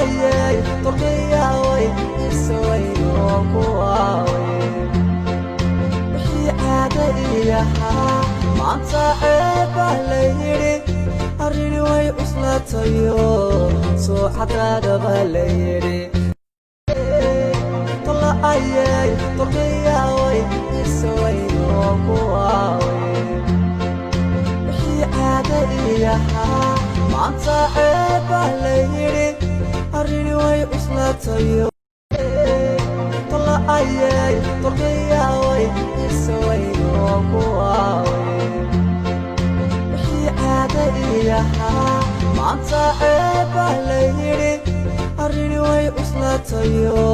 ayay turqiyaway iswayno kuwaway wixii caada iyahaa maanta ceeba layidhi arrini way cuslatayo soo xadaadaba layidhi tala ayay turqiyaway iswayno kuwaway wixii caada iyahaa maanta ceeba layidhi arrini way cuslatayo tala ayay turqiyaway iswayno kuwaway wixii caada iyahaa maanta ceeba layidhi arrini way cuslatayo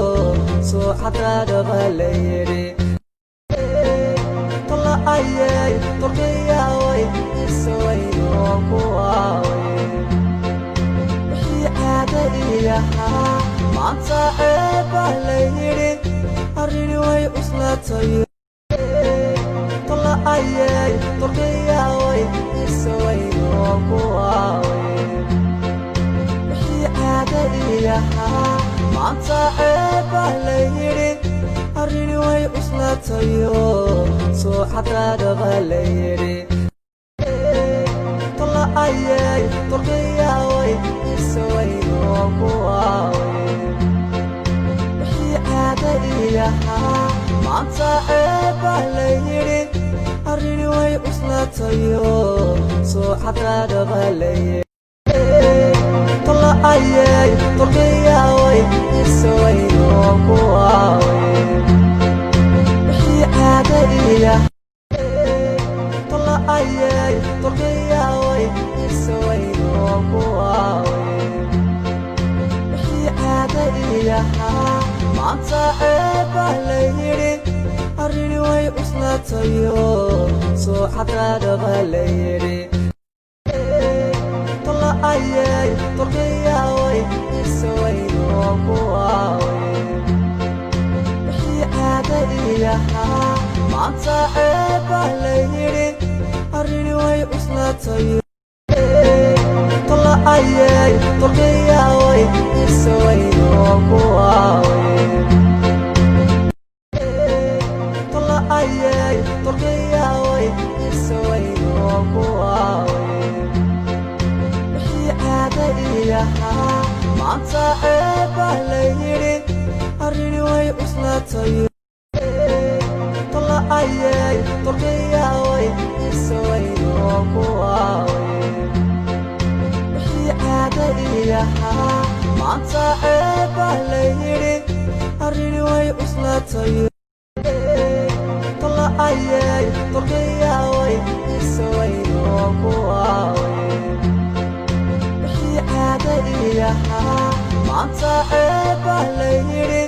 soo xadaadaba layidhi tala ayay turqiyaway iswayno kuwaway wixii caada iyahaa maanta ceeba layidhi arrini way cuslatayo tala ayay turqiyaway iswayno kuwaway wixii caada iyahaa maanta ceeba layidhi arrini way cuslatayo soo xadaadaba layidhi tala ayay turqiyaway iswayno kuwaway wixii caada iyahaa maanta ceeba layidhi arrini way cuslatayo soo xadaadaba layidhi tala ayay turqiyaway iswayno kuwaway wixii caada iyahaa tala ayay turqiyaway iswayno kuwaway wixii caada iyahaa maanta ceeba layidhi arrini way cuslatayo soo xadaadaba layidhi tala ayay turqiyaway iswayno kuwaway wixii caada iyahaa maanta ceeba layidhi arrini way cuslatayo tala ayay turqiyaway iswayno kuwaway tala ayay turqiyaway iswayno kuwaway wixii caada iyahaa maanta ceeba layidhi arrini way cuslatayo tala ayay turqiyaway iswayno kuwaway wixii caada iyahaa maanta ceeba layidhi arrini way cuslatayo tala ayay turqiyaway iswayno kuwaway wixii caada iyahaa maanta ceeba layidhi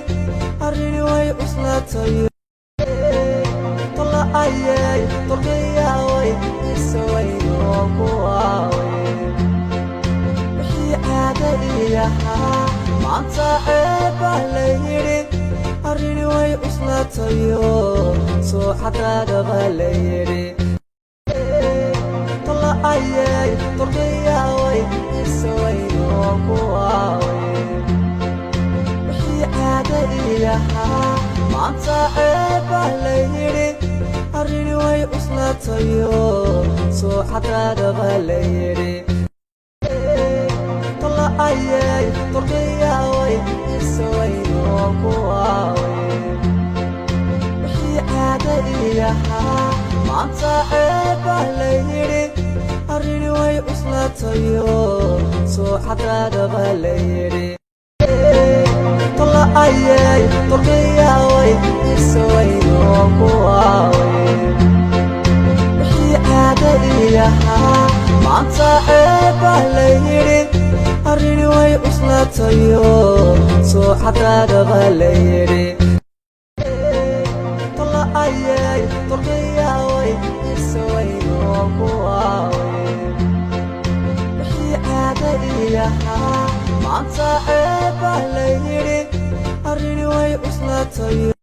arrini way cuslatayo tala ayay turqiyaway iswayno kuwaway wixii caada iyahaa maanta ceeba layidhi arrini way cuslatayo soo xadaadaba layidhi tala ayay turqiyaway iswayno kuwaway wixii caada iyahaa maanta ceeba layidhi arrini way cuslatayo soo xadaadaba layidhi tala ayay turqiyaway iswayno kuwaway wixii caada iyahaa maanta ceeba layidhi arrini way cuslatayo soo xadaadaba layidhi tala ayay turqiyaway iswayno kuwaway wixii caada iyahaa maanta ceeba layidhi arrini way cuslatayo soo xadaadaba layidhi tala ayay turqiyaway iswayno kuwaway wixii caada iyahaa maanta ceeba layidhi arrini way cuslatayo